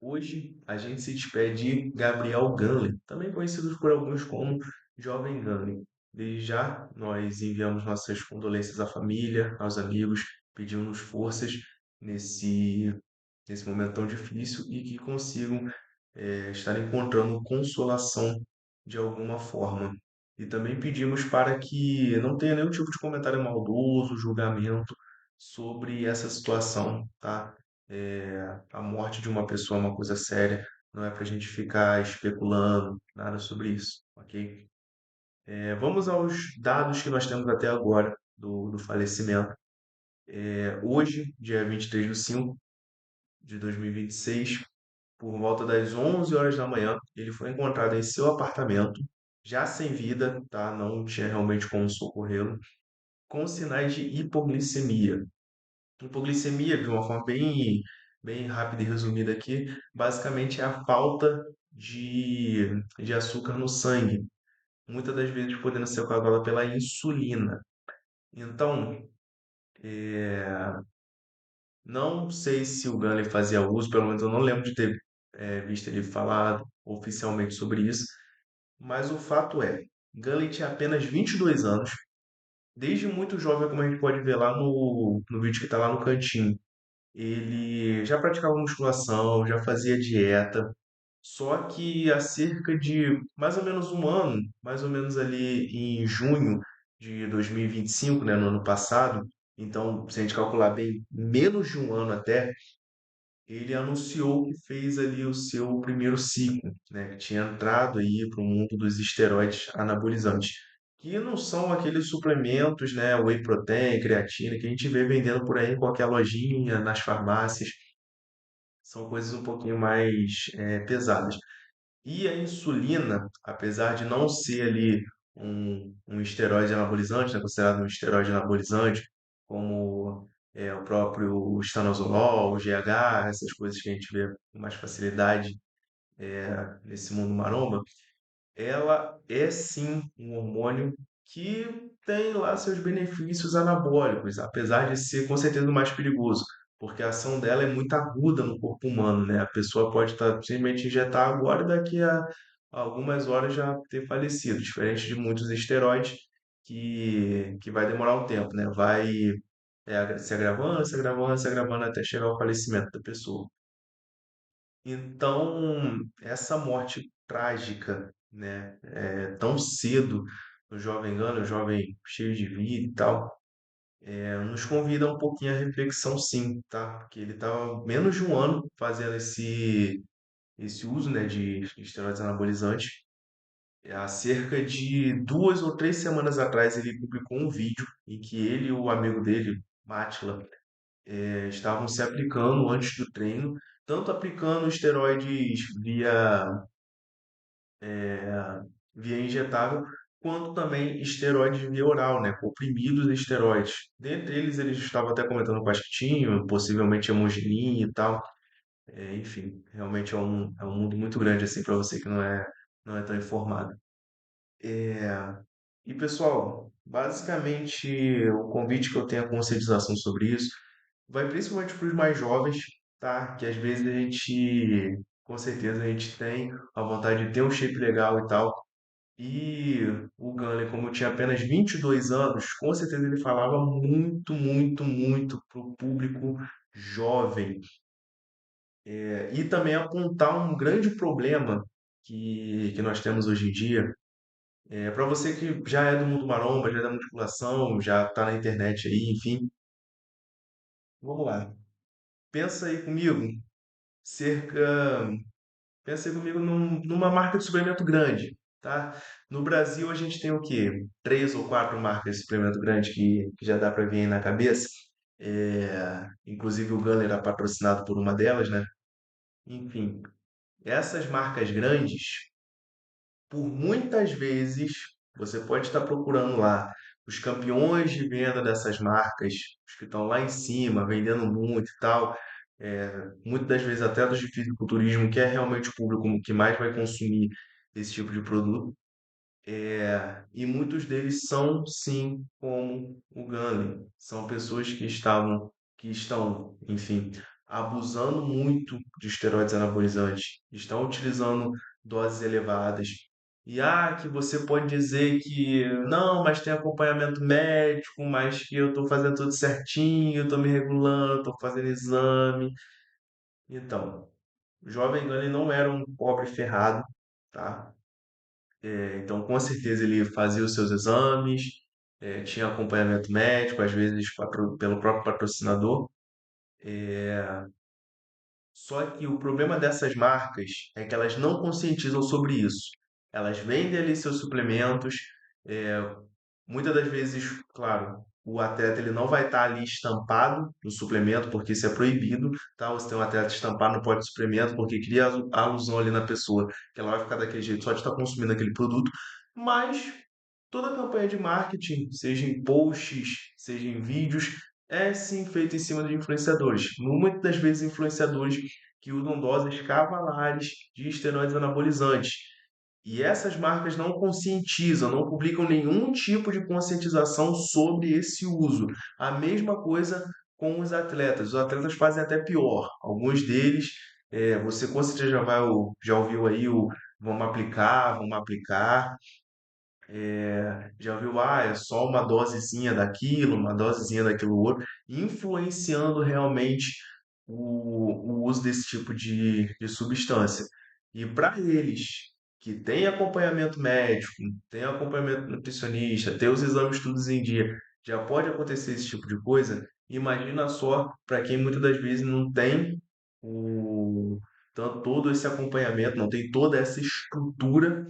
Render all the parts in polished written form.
Hoje a gente se despede de Gabriel Ganley, também conhecido por alguns como Jovem Ganley. Desde já, nós enviamos nossas condolências à família, aos amigos, pedimos forças nesse, nesse momento tão difícil e que consigam estar encontrando consolação de alguma forma. E também pedimos para que não tenha nenhum tipo de comentário maldoso, julgamento sobre essa situação, tá? A morte de uma pessoa é uma coisa séria, não é para a gente ficar especulando nada sobre isso, ok? Vamos aos dados que nós temos até agora do falecimento. Hoje, dia 23 de 5 de 2026, por volta das 11 horas da manhã, ele foi encontrado em seu apartamento, já sem vida, tá? Não tinha realmente como socorrê-lo, com sinais de hipoglicemia. Hipoglicemia, de uma forma bem rápida e resumida aqui, basicamente é a falta de açúcar no sangue, muitas das vezes podendo ser causada pela insulina. Então, não sei se o Gunley fazia uso, pelo menos eu não lembro de ter visto ele falar oficialmente sobre isso, mas o fato é, Gunley tinha apenas 22 anos, desde muito jovem, como a gente pode ver lá no vídeo que está lá no cantinho. Ele já praticava musculação, já fazia dieta, só que há cerca de mais ou menos um ano, mais ou menos ali em junho de 2025, né, no ano passado, então, se a gente calcular bem, menos de um ano até, ele anunciou que fez ali o seu primeiro ciclo, né, que tinha entrado aí para o mundo dos esteroides anabolizantes, que não são aqueles suplementos, né, whey protein, creatina, que a gente vê vendendo por aí em qualquer lojinha, nas farmácias, são coisas um pouquinho mais pesadas. E a insulina, apesar de não ser ali um esteroide anabolizante, né, considerado um esteroide anabolizante, como o próprio estanozolol, o GH, essas coisas que a gente vê com mais facilidade nesse mundo maromba, ela é sim um hormônio que tem lá seus benefícios anabólicos, apesar de ser com certeza o mais perigoso, porque a ação dela é muito aguda no corpo humano, né? A pessoa pode estar simplesmente injetar agora e daqui a algumas horas já ter falecido, diferente de muitos esteroides que vai demorar um tempo, né? Vai se agravando, se agravando, se agravando até chegar ao falecimento da pessoa. Então, essa morte trágica, né, tão cedo no jovem Gana, o jovem cheio de vida e tal, nos convida um pouquinho à reflexão, sim, tá? Porque ele estava menos de um ano fazendo esse uso, né, de esteroides anabolizantes. Há cerca de 2 ou 3 semanas atrás, ele publicou um vídeo em que ele e o amigo dele, Matila, estavam se aplicando antes do treino, tanto aplicando esteroides via injetável, quanto também esteroides via oral, né? Comprimidos de esteroides. Dentre eles, eles estavam até comentando pastinho, possivelmente hemogenin e tal. Enfim, realmente é um mundo muito grande assim para você que não é tão informado. E pessoal, basicamente o convite que eu tenho à conscientização sobre isso vai principalmente para os mais jovens, tá? Que às vezes a gente, com certeza a gente tem a vontade de ter um shape legal e tal. E o Gunley, como tinha apenas 22 anos, com certeza ele falava muito, muito, muito para o público jovem. E também apontar um grande problema que nós temos hoje em dia. Para você que já é do mundo maromba, já é da musculação, já está na internet aí, enfim, vamos lá. Pensa aí comigo, cerca Pensa comigo numa marca de suplemento grande, tá? No Brasil a gente tem o quê? 3 ou 4 marcas de suplemento grande que já dá para vir aí na cabeça. Inclusive o Gunner era patrocinado por uma delas, né? Enfim, essas marcas grandes, por muitas vezes, você pode estar procurando lá os campeões de venda dessas marcas, os que estão lá em cima, vendendo muito e tal. Muitas das vezes até dos de fisiculturismo, que é realmente o público que mais vai consumir esse tipo de produto. E muitos deles são, sim, como o Gunley. São pessoas que estão, enfim, abusando muito de esteroides anabolizantes, estão utilizando doses elevadas. E que você pode dizer que não, mas tem acompanhamento médico, mas que eu estou fazendo tudo certinho, eu estou me regulando, estou fazendo exame. Então, o jovem Gunny não era um pobre ferrado, tá? Então, com certeza, ele fazia os seus exames, tinha acompanhamento médico, às vezes pelo próprio patrocinador. Só que o problema dessas marcas é que elas não conscientizam sobre isso. Elas vendem ali seus suplementos, é, muitas das vezes, claro, o atleta ele não vai estar ali estampado no suplemento, porque isso é proibido, tá? Você tem um atleta estampado no pote de suplemento, porque cria a alusão ali na pessoa que ela vai ficar daquele jeito só de estar consumindo aquele produto. Mas toda campanha de marketing, seja em posts, seja em vídeos, é sim feita em cima de influenciadores. Muitas das vezes influenciadores que usam doses cavalares de esteroides anabolizantes. E essas marcas não conscientizam, não publicam nenhum tipo de conscientização sobre esse uso. A mesma coisa com os atletas. Os atletas fazem até pior. Alguns deles, você com certeza já ouviu aí o vamos aplicar. Já viu, é só uma dosezinha daquilo, uma dosezinha daquilo outro, influenciando realmente o uso desse tipo de substância. E para eles que têm acompanhamento médico, têm acompanhamento nutricionista, têm os exames todos em dia, já pode acontecer esse tipo de coisa. Imagina só para quem muitas das vezes não tem o, todo esse acompanhamento, não tem toda essa estrutura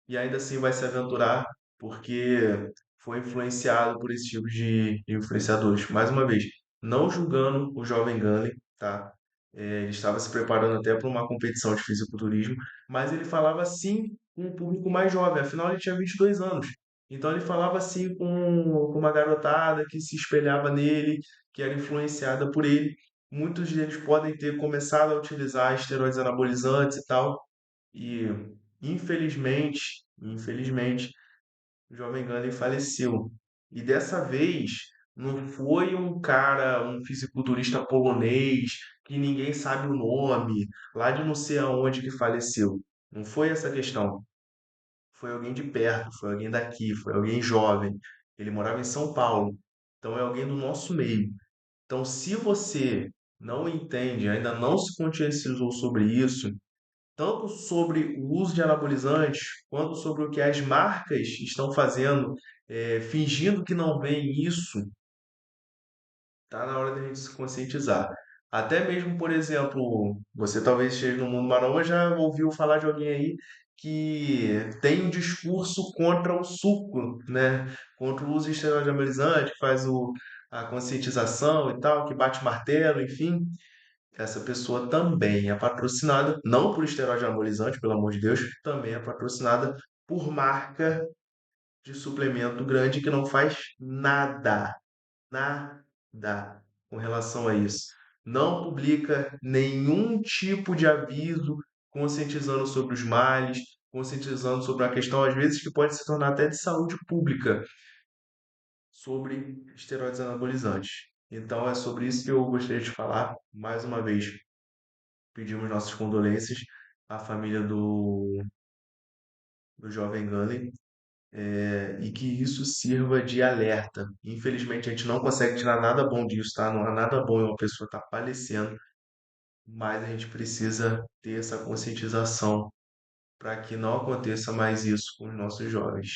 e ainda assim vai se aventurar porque foi influenciado por esse tipo de influenciadores. Mais uma vez, não julgando o jovem Gunley, tá? Ele estava se preparando até para uma competição de fisiculturismo, mas ele falava assim com um público mais jovem, afinal ele tinha 22 anos. Então ele falava assim com uma garotada que se espelhava nele, que era influenciada por ele. Muitos deles podem ter começado a utilizar esteroides anabolizantes e tal, e infelizmente, o jovem Gandhi faleceu. E dessa vez não foi um cara, um fisiculturista polonês que ninguém sabe o nome, lá de não sei aonde que faleceu. Não foi essa a questão. Foi alguém de perto, foi alguém daqui, foi alguém jovem. Ele morava em São Paulo. Então é alguém do nosso meio. Então, se você não entende, ainda não se conscientizou sobre isso, tanto sobre o uso de anabolizantes, quanto sobre o que as marcas estão fazendo, fingindo que não veem isso, tá na hora da gente se conscientizar. Até mesmo, por exemplo, você talvez esteja no mundo maromba, já ouviu falar de alguém aí que tem um discurso contra o suco, né? Contra o uso de esteroide anabolizante, que faz a conscientização e tal, que bate martelo, enfim. Essa pessoa também é patrocinada, não por esteroide anabolizante, pelo amor de Deus, também é patrocinada por marca de suplemento grande que não faz nada com relação a isso. Não publica nenhum tipo de aviso conscientizando sobre os males, conscientizando sobre a questão, às vezes, que pode se tornar até de saúde pública, sobre esteroides anabolizantes. Então, é sobre isso que eu gostaria de falar mais uma vez. Pedimos nossas condolências à família do jovem Gully, e que isso sirva de alerta. Infelizmente, a gente não consegue tirar nada bom disso, tá? Não há nada bom em uma pessoa estar falecendo, mas a gente precisa ter essa conscientização para que não aconteça mais isso com os nossos jovens.